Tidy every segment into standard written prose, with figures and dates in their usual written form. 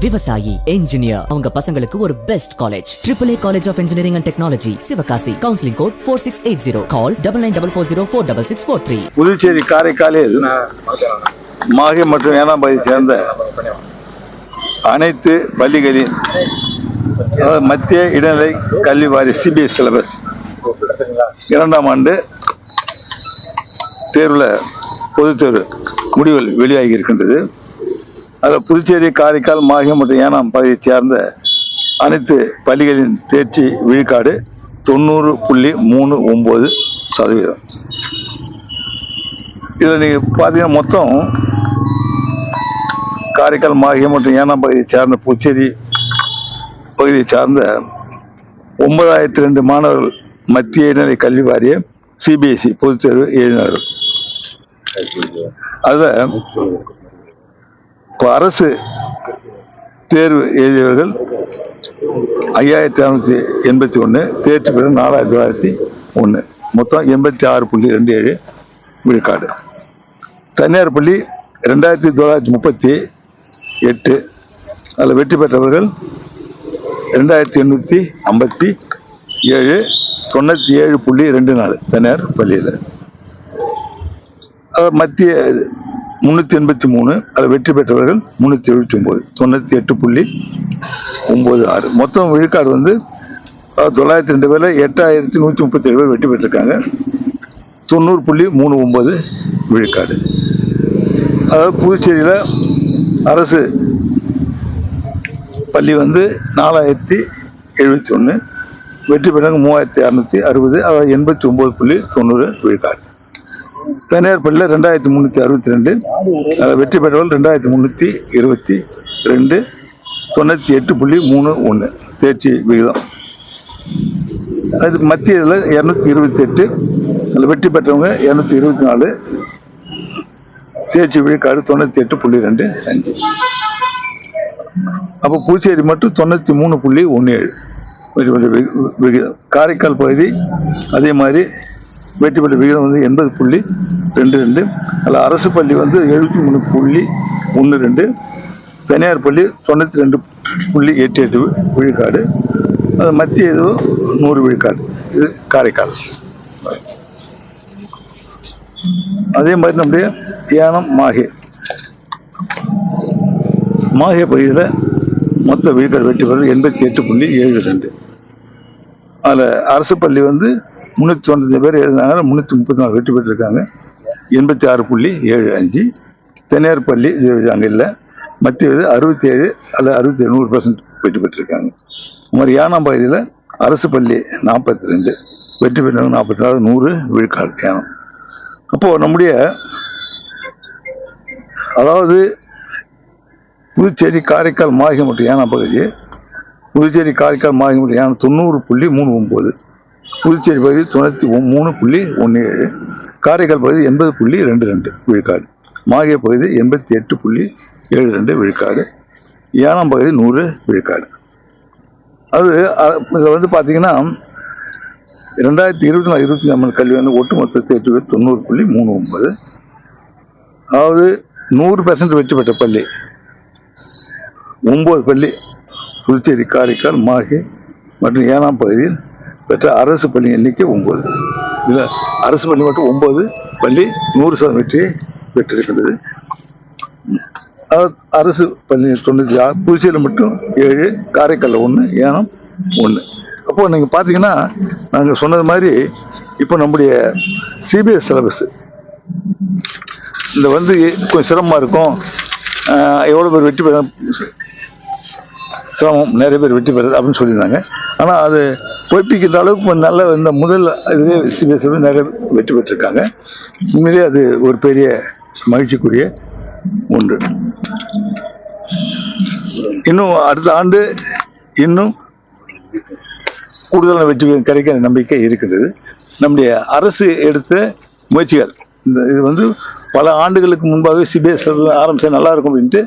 விவசாயி, என்ஜினியர் அவங்க பசங்களுக்கு ஒரு best college AAA college of engineering and technology, Sivakasi. Counselling code 4680. Call 9944046643. Puducherry காரைக்காலில் மாஹே மற்றும் ஏனாம் பகுதியை சேர்ந்த அனைத்து பள்ளிகளின் மத்திய இடைநிலை கல்வி வாரிய CBSE சிலபஸ் 2ஆம் ஆண்டு தேர்வில் பொதுத் தேர்வு முடிவுகள் வெளியாகி இருக்கின்றது. அதில் புதுச்சேரி, காரைக்கால், மாஹே மற்றும் ஏனாம் பகுதியைச் சேர்ந்த அனைத்து பள்ளிகளின் தேர்ச்சி விழுக்காடு 90.39%. இதில் நீங்கள் பார்த்தீங்கன்னா மொத்தம் காரைக்கால், மாஹே மற்றும் ஏனாம் பகுதியை சார்ந்த புதுச்சேரி பகுதியை சார்ந்த 9002 மாணவர்கள் மத்திய இடைநிலை கல்வி வாரிய CBSE பொதுத் தேர்வு எழுதினார்கள். அதில் அரசு தேர்வு எழுதியவர்கள் 5681, தேர்ச்சி பெறும் 4001, மொத்தம் 86.27 விழுக்காடு. தனியார் பள்ளி 2938, அதில் வெற்றி பெற்றவர்கள் 2857, 97.24 தனியார் பள்ளியில். மத்திய 383, அதில் வெற்றி பெற்றவர்கள் 379, 98.96. மொத்தம் விழுக்காடு 902 பேரில் 8137 பேர் வெற்றி பெற்றிருக்காங்க. 90.39 விழுக்காடு. அதாவது புதுச்சேரியில் அரசு பள்ளி 4071, வெற்றி பெற்றவங்க 3660, அதாவது 89.90 விழுக்காடு. தனியார் பள்ளியில் 2362, அதில் வெற்றி பெற்றவர்கள் 2322, 98.31 தேர்ச்சி விகிதம். அது மத்திய இதில் 228, அதில் வெற்றி பெற்றவங்க 224, தேர்ச்சி விழுக்காடு 98.25. அப்போ புதுச்சேரி மட்டும் 93.17 விகிதம். காரைக்கால் பகுதி அதே மாதிரி வெற்றி பெற்ற விகிதம் 80.22. அதில் அரசு பள்ளி 73.12, தனியார் பள்ளி 92.88 விழுக்காடு. அது மத்திய இது 100 விழுக்காடு. இது காரைக்கால். அதே மாதிரி நம்முடைய ஏனாம், மாஹே பகுதியில் மொத்த விழுக்காடு வெற்றி பெறுவது 88.72. அதில் அரசு பள்ளி 395 பேர் எழுதினாங்க, 334 வெற்றி பெற்றிருக்காங்க, 86.75. தனியார் பள்ளி அங்கே இல்லை. மத்திய 67, அதில் 67% வெற்றி பெற்றிருக்காங்க. அது மாதிரி ஏனாம் பகுதியில் அரசு பள்ளி 42, வெற்றி பெற்றவங்க 44, 100 விழுக்காடு ஏனாம். அப்போது நம்முடைய அதாவது புதுச்சேரி, காரைக்கால், மாஹே மற்றும் ஏனாம் பகுதி, புதுச்சேரி, காரைக்கால், மாஹே மற்றும் ஏனாம் 90.39, புதுச்சேரி பகுதி 93.17, காரைக்கால் பகுதி 80.22 விழுக்காடு, மாஹே பகுதி 88.72 விழுக்காடு, ஏனாம் பகுதி 100 விழுக்காடு. அது இதில் பார்த்தீங்கன்னா 2024-25 கல்வி ஒட்டுமொத்த தேர்ச்சி 90.39. அதாவது 100% வெற்றி பெற்ற பள்ளி 9 பள்ளி புதுச்சேரி, காரைக்கால், மாஹே மற்றும் ஏனாம் பகுதியில் பெற்ற அரசு பள்ளி எண்ணிக்கை 9. இதில் அரசு பள்ளி மட்டும் 9 பள்ளி 100% வெற்றியை பெற்றிருக்கின்றது. அரசு பள்ளி 96, புதுச்சேரியில் மட்டும் 7, காரைக்காலில் 1, ஏனாம் 1. அப்போது நீங்கள் பார்த்தீங்கன்னா நாங்கள் சொன்னது மாதிரி இப்போ நம்முடைய CBSE சிலபஸ் இந்த கொஞ்சம் சிரமமாக இருக்கும். எவ்வளோ பேர் வெற்றி பெற சிரமம், நிறைய பேர் வெற்றி பெறுது அப்படின்னு சொல்லியிருந்தாங்க. ஆனால் அது பொய்ப்பிக்கின்ற அளவுக்கு நல்ல இந்த முதல் இதுவே CBSE நிறைய வெற்றி பெற்றிருக்காங்க. உண்மையிலே அது ஒரு பெரிய மகிழ்ச்சிக்குரிய ஒன்று. இன்னும் அடுத்த ஆண்டு இன்னும் கூடுதலான வெற்றி கிடைக்க நம்பிக்கை இருக்கிறது. நம்முடைய அரசு எடுத்த முயற்சிகள் இது பல ஆண்டுகளுக்கு முன்பாகவே CBSE ஆரம்பிச்சா நல்லா இருக்கும் அப்படின்ட்டு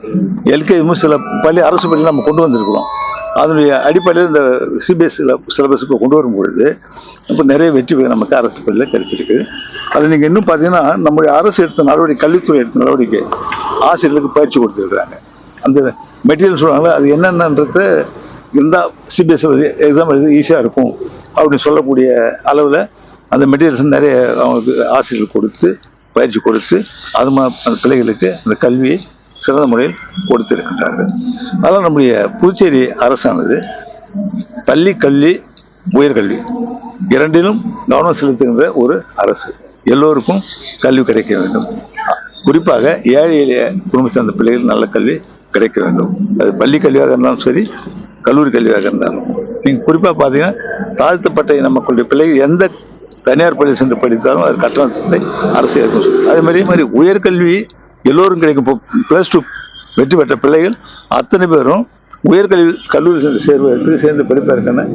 LKG சில பள்ளி அரசு பள்ளி நம்ம கொண்டு வந்திருக்கிறோம். அதனுடைய அடிப்படையில் இந்த CBSE சிலபஸுக்கு கொண்டு வரும்பொழுது இப்போ நிறைய வெற்றி நமக்கு அரசு பள்ளியில் கிடைச்சிருக்கு. அது நீங்கள் இன்னும் பார்த்தீங்கன்னா நம்முடைய அரசு எடுத்த நடவடிக்கை, கல்வித்துறை எடுத்த நடவடிக்கை, ஆசிரியர்களுக்கு பயிற்சி கொடுத்துருக்குறாங்க. அந்த மெட்டீரியல் சொல்லுவாங்களே அது என்னென்னன்றது இருந்தால் சிபிஎஸ்சி எக்ஸாம் எழுதி ஈஸியாக இருக்கும் அப்படின்னு சொல்லக்கூடிய அளவில் அந்த மெட்டீரியல்ஸ் நிறைய அவங்களுக்கு ஆசிரியர்கள் கொடுத்து பயிற்சி கொடுத்து அந்த பிள்ளைகளுக்கு அந்த கல்வியை சிறந்த முறையில் கொடுத்திருக்கின்றார்கள். அதனால் நம்முடைய புதுச்சேரி அரசானது பள்ளி கல்வி உயர்கல்வி இரண்டிலும் கவனம் செலுத்துகின்ற ஒரு அரசு. எல்லோருக்கும் கல்வி கிடைக்க வேண்டும். குறிப்பாக ஏழை எளிய குடும்பத்தை அந்த பிள்ளைகள் நல்ல கல்வி கிடைக்க வேண்டும். அது பள்ளி கல்வியாக இருந்தாலும் சரி, கல்லூரி கல்வியாக இருந்தாலும். நீங்கள் குறிப்பாக பார்த்தீங்கன்னா தாழ்த்தப்பட்ட நமக்குடைய பிள்ளைகள் எந்த தனியார் பள்ளி சென்று படித்தாலும் அது கட்டணத்தை அரசு ஏற்கும். அதே மாதிரி உயர்கல்வி எல்லோரும் கிடைக்கும். இப்போ +2 வெற்றி பெற்ற பிள்ளைகள் அத்தனை பேரும் உயர்கல்வி கல்லூரி சேர்ந்து படிப்பதற்கான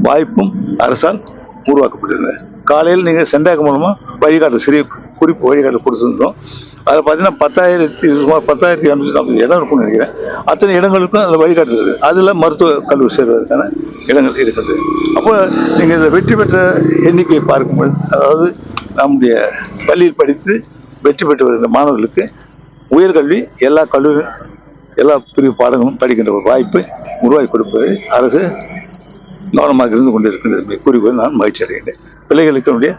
வாய்ப்பும் அரசால் உருவாக்கப்படுகிறது. காலையில் நீங்கள் சென்டாக் மூலமாக வழிகாட்டு சிறிய குறிப்பு வழிகாட்டு கொடுத்துருந்தோம். அதில் பார்த்தீங்கன்னா 10,240 இடம் இருக்கும்னு நினைக்கிறேன். அத்தனை இடங்களுக்கும் அதில் வழிகாட்டு இருக்குது. அதில் மருத்துவ கல்லூரி சேர்வதற்கான இடங்கள் இருக்குது. அப்போ நீங்கள் இதில் வெற்றி பெற்ற எண்ணிக்கையை பார்க்கும்போது, அதாவது நம்முடைய பள்ளியில் படித்து வெற்றி பெற்று வருகின்ற மாணவர்களுக்கு உயர்கல்வி எல்லா கல்லூரி எல்லா பிரிவு பாடங்களும் படிக்கின்ற ஒரு வாய்ப்பை உருவாக்கி கொடுப்பதை அரசு கவனமாக இருந்து கொண்டிருக்கின்றது கூறிக்கொண்டு நான் மகிழ்ச்சி அடைகின்றேன். பிள்ளைகளுக்கு நம்முடைய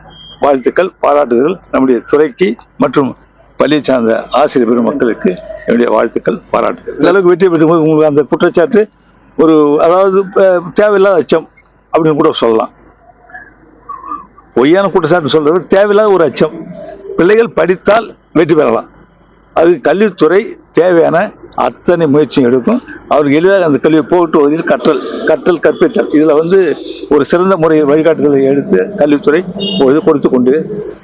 வாழ்த்துக்கள், பாராட்டுதல்கள். நம்முடைய துறைக்கு மற்றும் பள்ளியை சார்ந்த ஆசிரியர் பெருமக்களுக்கு என்னுடைய வாழ்த்துக்கள், பாராட்டுதல். இந்த அளவுக்கு வெற்றி பெற்று உங்களுக்கு அந்த குற்றச்சாட்டு ஒரு அதாவது தேவையில்லாத அச்சம் அப்படின்னு கூட சொல்லலாம். பொய்யான குற்றச்சாட்டு சொல்றது தேவையில்லாத ஒரு அச்சம். பிள்ளைகள் படித்தால் வெற்றி பெறலாம். அது கல்வித்துறை தேவையான அத்தனை முயற்சியும் எடுக்கும். அவருக்கு எளிதாக அந்த கல்வியை போட்டு வகையில் கற்றல் கற்பித்தல் இதில் ஒரு சிறந்த முறையில் வழிகாட்டுதலை எடுத்து கல்வித்துறை கொடுத்து கொண்டு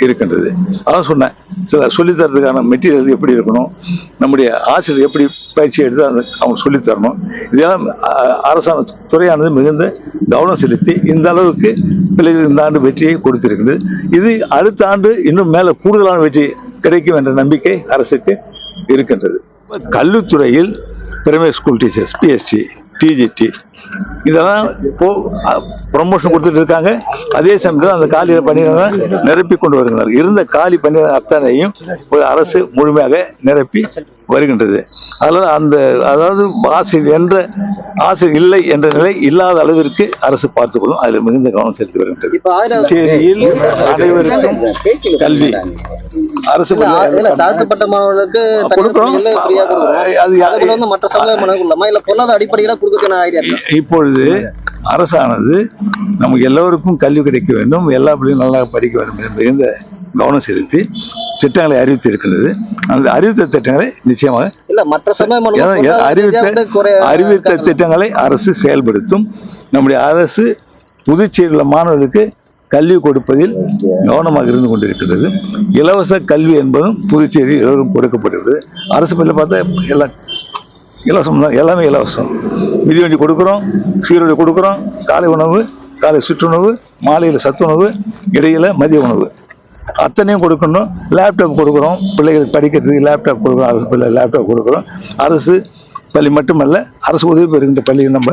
இருக்கின்றது. அதான் சொன்னேன், சில சொல்லித்தரதுக்கான மெட்டீரியல் எப்படி இருக்கணும், நம்முடைய ஆசிரியர் எப்படி பயிற்சி எடுத்து அவங்க சொல்லித்தரணும், இதெல்லாம் அரசாங்க துறையானது மிகுந்த கவனம் செலுத்தி இந்த அளவுக்கு பிள்ளைகள் இந்த ஆண்டு வெற்றியை கொடுத்திருக்கிறது. இது அடுத்த ஆண்டு இன்னும் மேலே கூடுதலான வெற்றி கிடைக்கும் என்ற நம்பிக்கை அரசுக்கு இருக்கின்றது. கல்வித்துறையில் primary school teachers, PST, TGT இதெல்லாம் இப்போ ப்ரொமோஷன் கொடுத்துட்டு இருக்காங்க. அதே சமயத்தில் அந்த காலி பணிகளை நிரப்பி கொண்டு வருகின்றனர். இருந்த காலி பணிகள் அத்தனையும் அரசு முழுமையாக நிரப்பி வருகின்றது. அதாவது ஆசிரியர் இல்லை என்ற நிலை இல்லாத அளவிற்கு அரசு பார்த்துக்கொள்ளும். அதில் மிகுந்த கவனம் செலுத்தி வருகின்றது. புதுச்சேரியில் அனைவருக்கும் கல்வி அரசு தாழ்த்தப்பட்ட மாணவர்களுக்கு மற்ற சமுதாய பொருளாதார அடிப்படையில கொடுக்க ஐடியா. இப்பொழுது அரசானது நமக்கு எல்லோருக்கும் கல்வி கிடைக்க வேண்டும், எல்லா பிள்ளைகளும் நல்லா படிக்க வேண்டும் என்ற மிகுந்த கவனம் செலுத்தி திட்டங்களை அறிவித்து இருக்கின்றது. அந்த அறிவித்த திட்டங்களை நிச்சயமாக அறிவித்த திட்டங்களை அரசு செயல்படுத்தும். நம்முடைய அரசு புதுச்சேரியில் உள்ள மாணவர்களுக்கு கல்வி கொடுப்பதில் கவனமாக இருந்து கொண்டிருக்கிறது. இலவச கல்வி என்பதும் புதுச்சேரி எல்லோரும் கொடுக்கப்படுகிறது. அரசு பள்ளியில் பார்த்தா எல்லாம் இலவசம் தான், எல்லாமே இலவசம். மிதிவண்டி கொடுக்குறோம், சீருடை கொடுக்குறோம், காலை உணவு, காலை சுற்றுணவு, மாலையில் சத்துணவு, இடையில மதிய உணவு அத்தனையும் கொடுக்கணும். லேப்டாப் கொடுக்குறோம், பிள்ளைகளுக்கு படிக்கிறதுக்கு லேப்டாப் கொடுக்குறோம். அரசு பள்ளியில் லேப்டாப் கொடுக்குறோம். அரசு பள்ளி மட்டுமல்ல, அரசு உதவி பெறுகின்ற பள்ளிகள் நம்ம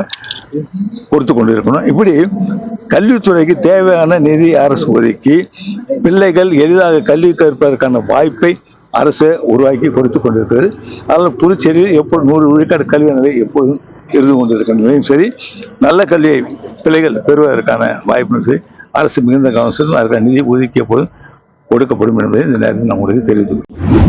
கொடுத்து கொண்டு இருக்கணும். இப்படி கல்வித்துறைக்கு தேவையான நிதி அரசு ஒதுக்கி பிள்ளைகள் எளிதாக கல்வி கற்பதற்கான வாய்ப்பை அரசு உருவாக்கி கொடுத்து கொண்டிருக்கிறது. அதனால் புதுச்சேரியில் எப்போது 100 விழுக்காடு கல்வி நிலை எப்போதும் இருந்து கொண்டிருக்கின்றதையும் சரி, நல்ல கல்வியை பிள்ளைகள் பெறுவதற்கான வாய்ப்பும் சரி, அரசு மிகுந்த கவனம் செலுத்தும். அதற்கான நிதி ஒதுக்கிய போது கொடுக்கப்படும் என்பதை இந்த நேரத்தில் நான் உங்களுக்கு தெரிவித்துள்ளேன்.